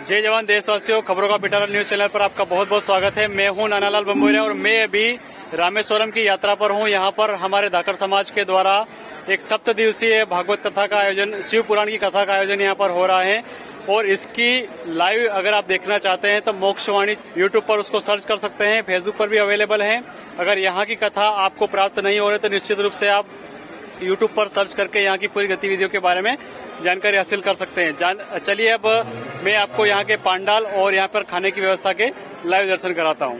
जय जवान देशवासियों, खबरों का पिटारा न्यूज चैनल पर आपका बहुत बहुत स्वागत है। मैं हूं नानालाल बंबोरिया और मैं अभी रामेश्वरम की यात्रा पर हूं। यहां पर हमारे धाकड़ समाज के द्वारा एक 7 दिवसीय भागवत कथा का आयोजन, शिव पुराण की कथा का आयोजन यहां पर हो रहा है और इसकी लाइव अगर आप देखना चाहते हैं तो मोक्षवाणी यूट्यूब पर उसको सर्च कर सकते हैं, फेसबुक पर भी अवेलेबल है। अगर यहाँ की कथा आपको प्राप्त नहीं हो रही तो निश्चित रूप से आप यूट्यूब पर सर्च करके यहाँ की पूरी गतिविधियों के बारे में जानकारी हासिल कर सकते हैं। चलिए अब मैं आपको यहाँ के पांडाल और यहाँ पर खाने की व्यवस्था के लाइव दर्शन कराता हूँ।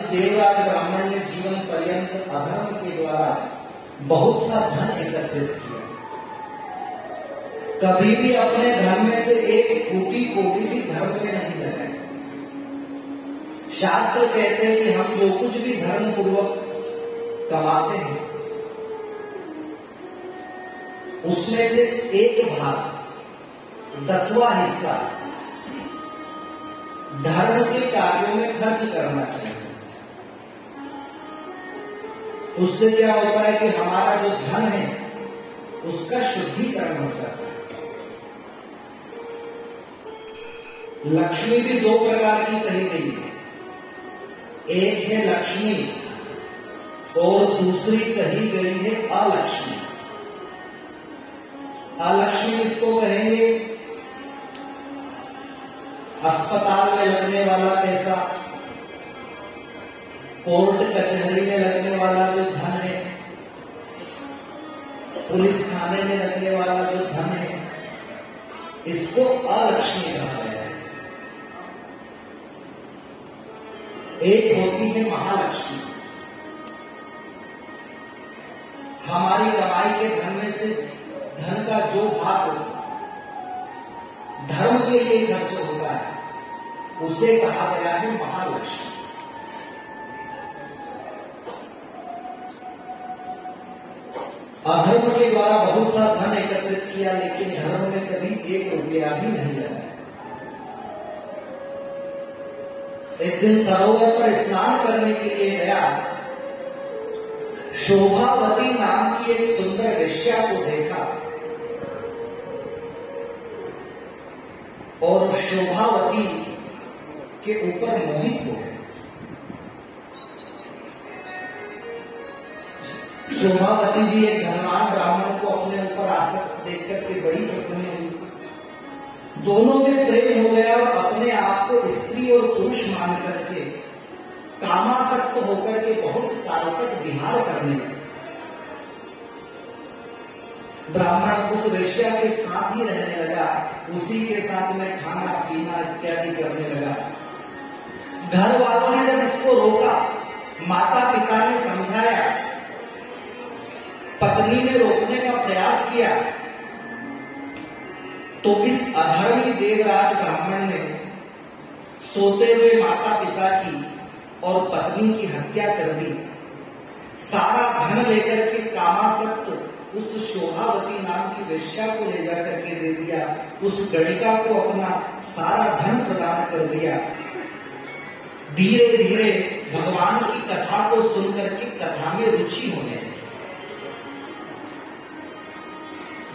देवराज ब्राह्मण ने जीवन पर्यंत अधर्म के द्वारा बहुत सा धन एकत्रित किया। कभी भी अपने धर्म में से एक फूटी कोड़ी भी धर्म में नहीं लगाई। शास्त्र कहते हैं कि हम जो कुछ भी धर्म पूर्वक कमाते हैं उसमें से एक भाग, 10वां हिस्सा धर्म के कार्यों में खर्च करना चाहिए। उससे क्या होता है कि हमारा जो धन है उसका शुद्धिकरण हो जाता है। लक्ष्मी भी 2 प्रकार की कही गई है। एक है लक्ष्मी और दूसरी कही गई है अलक्ष्मी। अलक्ष्मी इसको कहेंगे अस्पताल में लगने वाला पैसा, कोर्ट कचहरी में लगने वाला जो धन है, पुलिस थाने में लगने वाला जो धन है, इसको अलक्ष्मी कहा गया है। एक होती है महालक्ष्मी। हमारी कमाई के धन में से धन का जो भाग धर्म के लिए खर्च होता है उसे कहा गया है महालक्ष्मी। अधर्म के द्वारा बहुत सा धन एकत्रित किया लेकिन धर्म में कभी 1 रुपया भी नहीं लगाया। एक दिन सरोवर पर स्नान करने के लिए गया। शोभावती नाम की एक सुंदर वेश्या को देखा और शोभावती के ऊपर मोहित हो गए। शोभावती भी एक धनवान ब्राह्मण को अपने ऊपर आसक्त देख करके बड़ी प्रसन्न हुई। दोनों में प्रेम हो गया और अपने आप को स्त्री और पुरुष मान करके कामासक्त होकर के बहुत काल तक विहार करने लगे। ब्राह्मण उस वेश्या के साथ ही रहने लगा, उसी के साथ में खाना पीना इत्यादि करने लगा। घर वालों ने जब इसको रोका, माता पिता ने समझाया, पत्नी ने रोकने का प्रयास किया, तो इस अधर्मी देवराज ब्राह्मण ने सोते हुए माता पिता की और पत्नी की हत्या कर दी। सारा धन लेकर के कामासक्त उस शोभावती नाम की वेश्या को ले जाकर के दे दिया। उस गणिका को अपना सारा धन प्रदान कर दिया। धीरे धीरे भगवान की कथा को सुनकर के कथा में रुचि होने लगी।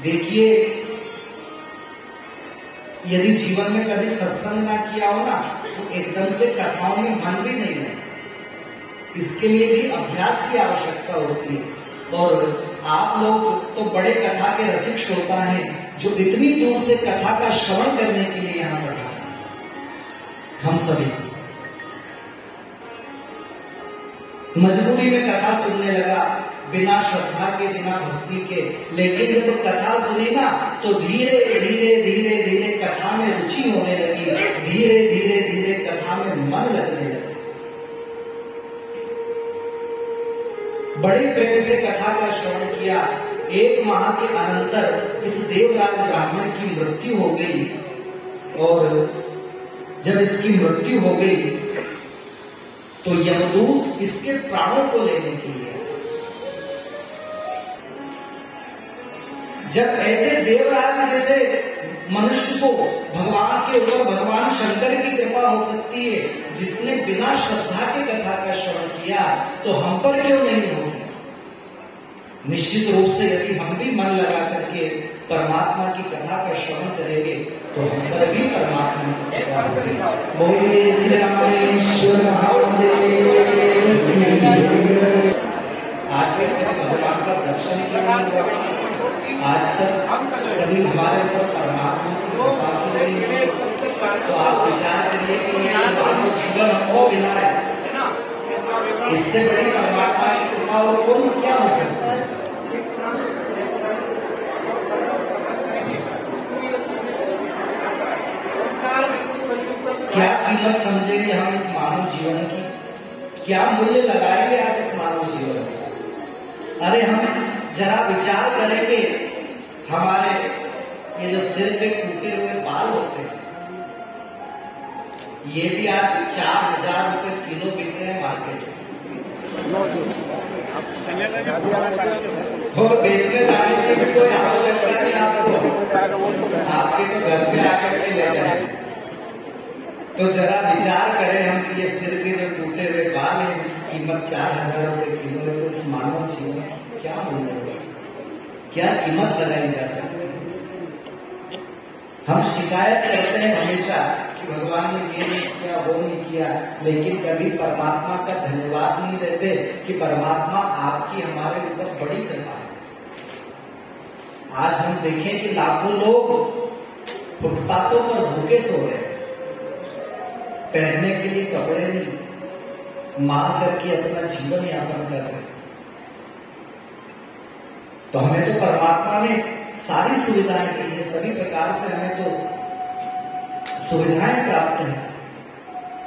देखिए, यदि जीवन में कभी सत्संग ना किया हो ना तो एकदम से कथाओं में मन भी नहीं लगता। इसके लिए भी अभ्यास की आवश्यकता होती है। और आप लोग तो बड़े कथा के रसिक श्रोता हैं जो इतनी दूर से कथा का श्रवण करने के लिए यहां बैठा है। हम सभी मजबूरी में कथा सुनने लगा, बिना श्रद्धा के, बिना भक्ति के। लेकिन जब कथा सुनी ना तो धीरे धीरे धीरे धीरे कथा में रुचि होने लगी। धीरे धीरे धीरे कथा में मन लगने लगा। बड़े प्रेम से कथा का श्रवण किया। 1 माह के अनंतर इस देवराज ब्राह्मण की मृत्यु हो गई, और जब इसकी मृत्यु हो गई तो यमदूत इसके प्राणों को लेने के लिए, जब ऐसे देवराज जैसे मनुष्य को भगवान के ऊपर भगवान शंकर की कृपा हो सकती है, जिसने बिना श्रद्धा के कथा का श्रवण किया, तो हम पर क्यों नहीं होगी? निश्चित रूप से यदि हम भी मन लगा करके परमात्मा की कथा का श्रवण करेंगे तो हम पर भी परमात्मा की कृपा होगी। बोलिए श्री रामेश्वर आज तक भगवान का दर्शन किया, आज तक कभी हमारे ऊपर परमात्मा की कृपा नहीं है, तो आप विचार करिए कि ये मानव जीवन हो बिना है, इससे बड़ी परमात्मा की कृपा और कौन क्या हो सकता है? क्या कीमत समझेंगे हम इस मानव जीवन की? क्या मूल्य लगाएंगे आप इस मानव जीवन में? अरे हम जरा विचार करेंगे, हमारे ये जो सिर पे टूटे हुए बाल होते हैं, ये भी आज 4000 रुपए किलो बिक रहे हैं मार्केट में। और बेचने जाने की भी कोई आवश्यकता नहीं आपको, आपके तो घर पे आकर के ले जाए। तो जरा विचार करें हम कि ये सिर के जो टूटे हुए बाल हैं, उनकी कीमत 4000 रुपए किलो है, तो इस मानव जीवन क्या मूल्य है, क्या कीमत लगाई जा सकती है? हम शिकायत करते हैं हमेशा कि भगवान ने ये नहीं किया, वो नहीं किया, लेकिन कभी परमात्मा का धन्यवाद नहीं देते कि परमात्मा आपकी हमारे ऊपर बड़ी कृपा है। आज हम देखें कि लाखों लोग फुटपाथों पर भूखे सो रहे हैं, पहनने के लिए कपड़े नहीं, मार करके अपना जीवन यापन कर रहे हैं। तो हमें तो परमात्मा ने सारी सुविधाएं दी है, सभी प्रकार से हमें तो सुविधाएं प्राप्त हैं,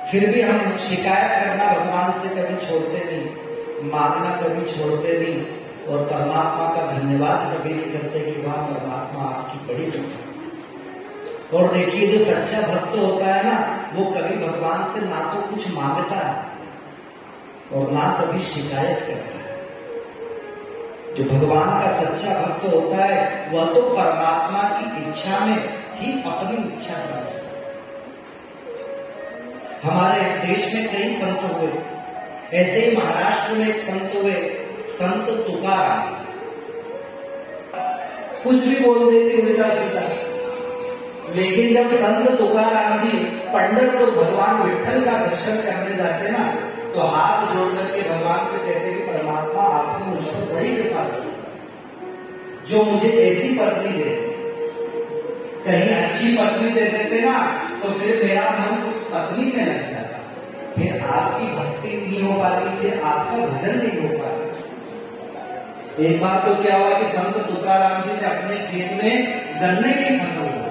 फिर भी हम शिकायत करना भगवान से कभी छोड़ते नहीं, मांगना कभी छोड़ते नहीं, और परमात्मा का धन्यवाद कभी नहीं करते कि वाह परमात्मा आपकी बड़ी कृपा। और देखिए जो सच्चा भक्त होता है ना, वो कभी भगवान से ना तो कुछ मांगता है और ना कभी शिकायत करता है। जो भगवान का सच्चा भक्त होता है वह तो परमात्मा की इच्छा में ही अपनी इच्छा समझता है। हमारे देश में कई संत हुए, ऐसे ही महाराष्ट्र में एक संत हुए, संत तुकाराम। कुछ भी बोल देते उल्टा सीधा, लेकिन जब संत तुकाराम जी पंढरपुर भगवान विठ्ठल का दर्शन करने जाते ना, तो हाथ जोड़ करके भगवान से कहते कि परमात्मा आपने मुझ पर बड़ी कृपा की, जो मुझे ऐसी पत्नी दे। कहीं अच्छी पत्नी दे देते ना तो फिर मेरा मन उस पत्नी में लग जाता, फिर आपकी भक्ति नहीं हो पाती, फिर आपका भजन नहीं हो पाता। एक बार तो क्या हुआ कि संत तुकाराम जी ने अपने खेत में गन्ने की फसल ली।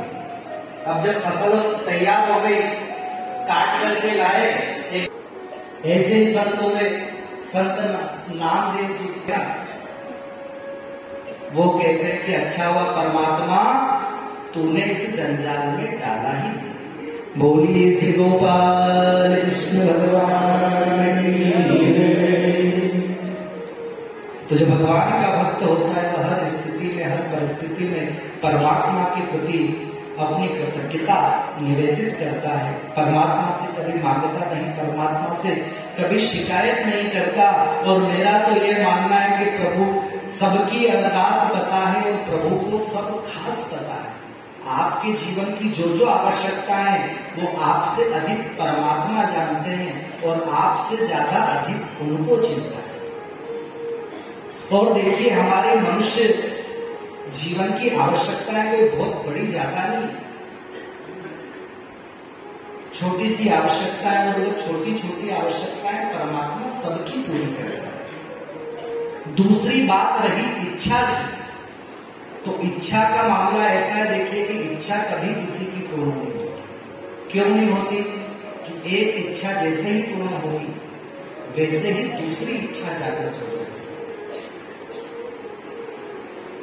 अब जब फसल तैयार हो गई, काट करके लाए, एक ऐसे ही संत हो गए, संत नामदेव जी क्या, वो कहते हैं कि अच्छा हुआ परमात्मा तूने इस जंजाल में डाला ही। बोलिए श्री गोपाल कृष्ण भगवान की। तो जो भगवान का भक्त होता है वह हर स्थिति में, हर परिस्थिति में परमात्मा के प्रति अपनी कृतज्ञता निवेदित करता है, परमात्मा से कभी मांगता नहीं, परमात्मा से कभी शिकायत नहीं करता। और मेरा तो ये मानना है कि प्रभु सबकी अरदास पता है और प्रभु को सब खास पता है। आपके जीवन की जो जो आवश्यकता है वो आपसे अधिक परमात्मा जानते हैं और आपसे ज्यादा अधिक उनको चिंता है। और देखिए हमारे मनुष्य जीवन की आवश्यकताएं कोई बहुत बड़ी ज्यादा नहीं, छोटी सी आवश्यकताएं, और वो छोटी छोटी आवश्यकताएं परमात्मा सबकी पूरी करता है। दूसरी बात रही इच्छा की, तो इच्छा का मामला ऐसा है, देखिए कि इच्छा कभी किसी की पूर्ण नहीं होती। क्यों नहीं होती? कि एक इच्छा जैसे ही पूर्ण होगी वैसे ही दूसरी इच्छा जागृत हो जाती है।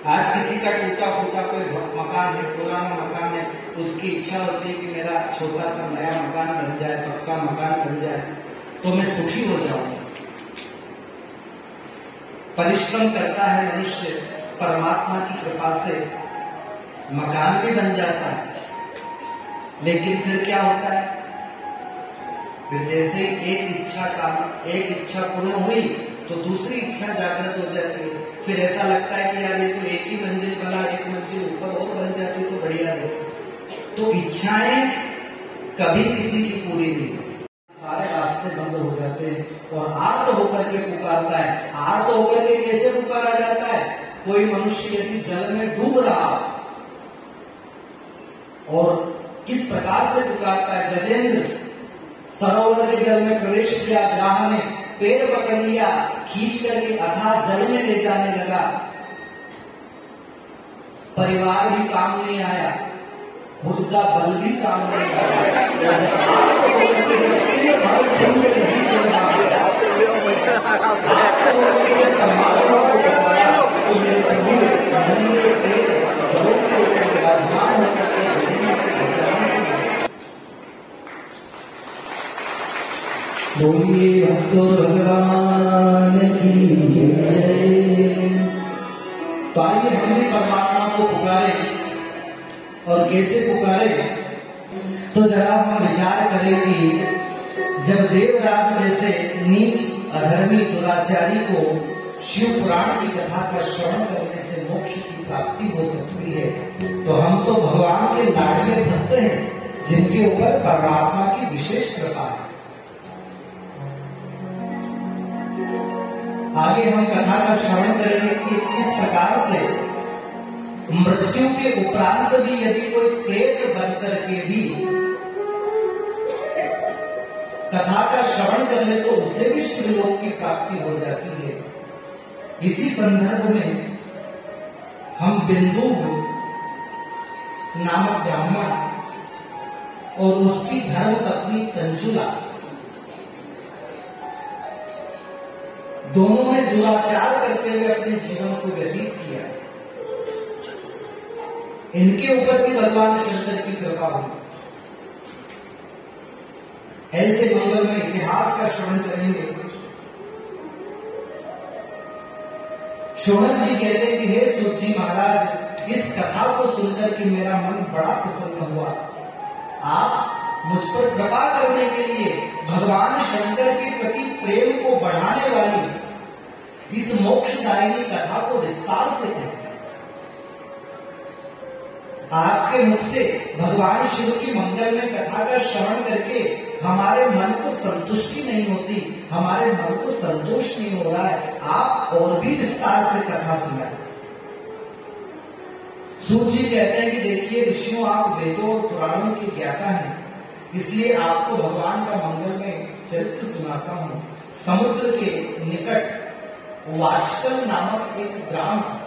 आज किसी का टूटा फूटा कोई मकान है, पुराना मकान है, उसकी इच्छा होती है कि मेरा छोटा सा नया मकान बन जाए, पक्का मकान बन जाए तो मैं सुखी हो जाऊंगा। परिश्रम करता है मनुष्य, परमात्मा की कृपा से मकान भी बन जाता है, लेकिन फिर क्या होता है, फिर जैसे एक इच्छा पूर्ण हुई तो दूसरी इच्छा जागृत हो जाती है। फिर ऐसा लगता है कि यार ये तो एक ही मंजिल बना, एक मंजिल ऊपर और बन जाती तो बढ़िया रहती। तो इच्छाएं कभी किसी की पूरी नहीं होती, सारे रास्ते बंद हो जाते हैं और आर्त होकर के पुकारता है। आर्त होकर के कैसे पुकारा जाता है? कोई मनुष्य यदि जल में डूब रहा और किस प्रकार से पुकारता है? गजेंद्र सरोवर के जल में प्रवेश किया, ग्राह ने पैर पकड़ लिया, खींच करके अथाह जल में ले जाने लगा। परिवार भी काम नहीं आया, खुद का बल भी काम नहीं आया। बोलिए भक्तो भगवान की जय। तो आइए हम भी परमात्मा को पुकारे, और कैसे पुकारे? तो जरा हम विचार करें कि जब देवराज जैसे नीच अधर्मी दुराचारी को शिव पुराण की कथा का श्रवण करने से मोक्ष की प्राप्ति हो सकती है, तो हम तो भगवान के लाडले भक्त हैं जिनके ऊपर परमात्मा की विशेष कृपा है। आगे हम कथा का श्रवण करेंगे कि किस प्रकार से मृत्यु के उपरांत भी यदि कोई प्रेत बन करके भी कथा का श्रवण कर ले तो उसे भी शिवलोक की प्राप्ति हो जाती है। इसी संदर्भ में हम बिंदु नामक ब्राह्मण और उसकी धर्म पत्नी चंचुला, दोनों ने दुराचार करते हुए अपने जीवन को व्यतीत किया। इनके ऊपर भी भगवान शंकर की कृपा हुई। ऐसे मंगल में इतिहास का श्रवण करेंगे। शौनक जी कहते हैं कि हे सूत जी महाराज, इस कथा को सुनकर के मेरा मन बड़ा प्रसन्न हुआ। आप मुझ पर कृपा करने के लिए भगवान शंकर के प्रति प्रेम को बढ़ाने वाली इस मोक्षदायिनी कथा को विस्तार से कहते हैं। आपके मुख से भगवान शिव की मंगलमय कथा का श्रवण करके हमारे मन को संतुष्टि नहीं होती, हमारे मन को संतोष नहीं हो रहा है। आप और भी विस्तार से कथा सुनाएं। सूत जी कहते हैं कि देखिए ऋषियों, आप वेदों और पुराणों के ज्ञाता हैं, इसलिए आपको भगवान का मंगलमय चरित्र सुनाता हूं। समुद्र के निकट वाचकल नामक एक ग्राम था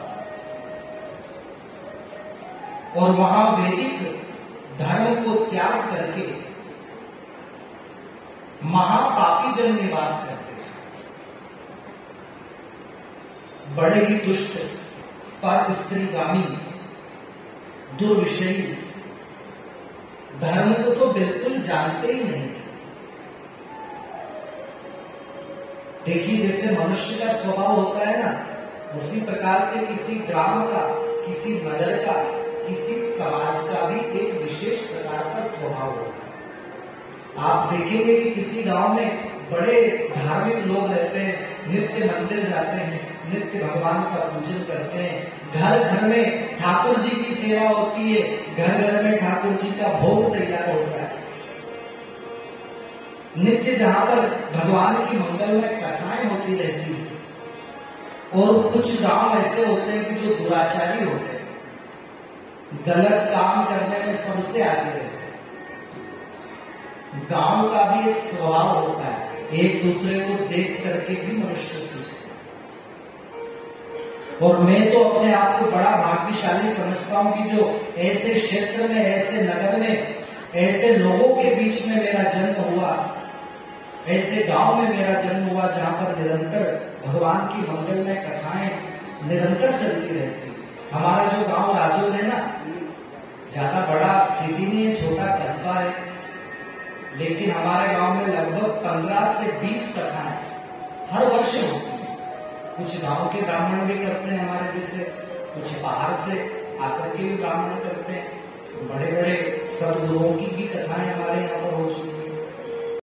और वहां वैदिक धर्म को त्याग करके महापापी जन निवास करते थे। बड़े ही दुष्ट, पर स्त्रीगामी, दुर्विषयी, धर्म को तो बिल्कुल जानते ही नहीं थे। देखिए जैसे मनुष्य का स्वभाव होता है ना, उसी प्रकार से किसी ग्राम का, किसी नगर का, किसी समाज का भी एक विशेष प्रकार का स्वभाव होता है। आप देखेंगे कि किसी गांव में बड़े धार्मिक लोग रहते हैं, नित्य मंदिर जाते हैं, नित्य भगवान का पूजन करते हैं, घर घर में ठाकुर जी की सेवा होती है, घर घर में ठाकुर जी का भोग तैयार होता है। नित्य जहां पर भगवान की मंगलमय कथाएं होती रहती है। और कुछ गांव ऐसे होते हैं कि जो दुराचारी होते हैं, गलत काम करने में सबसे आगे रहते हैं। गांव का भी एक स्वभाव होता है, एक दूसरे को देख करके भी मनुष्य सीखता है। और मैं तो अपने आप को बड़ा भाग्यशाली समझता हूं कि जो ऐसे क्षेत्र में, ऐसे नगर में, ऐसे लोगों के बीच में मेरा जन्म हुआ, ऐसे गांव में मेरा जन्म हुआ जहां पर निरंतर भगवान की मंगलमय कथाएं निरंतर चलती रहती। हमारा जो गांव राजोद है ना, ज्यादा बड़ा सिटी नहीं है, छोटा कस्बा है, लेकिन हमारे गांव में लगभग 15 से 20 कथाएं हर वर्ष होती है। कुछ गांव के ब्राह्मण भी करते हैं हमारे जैसे, कुछ बाहर से आकर के भी ब्राह्मण करते हैं। बड़े बड़े सदगुरुओं की भी कथाएं हमारे यहाँ पर हो चुकी है।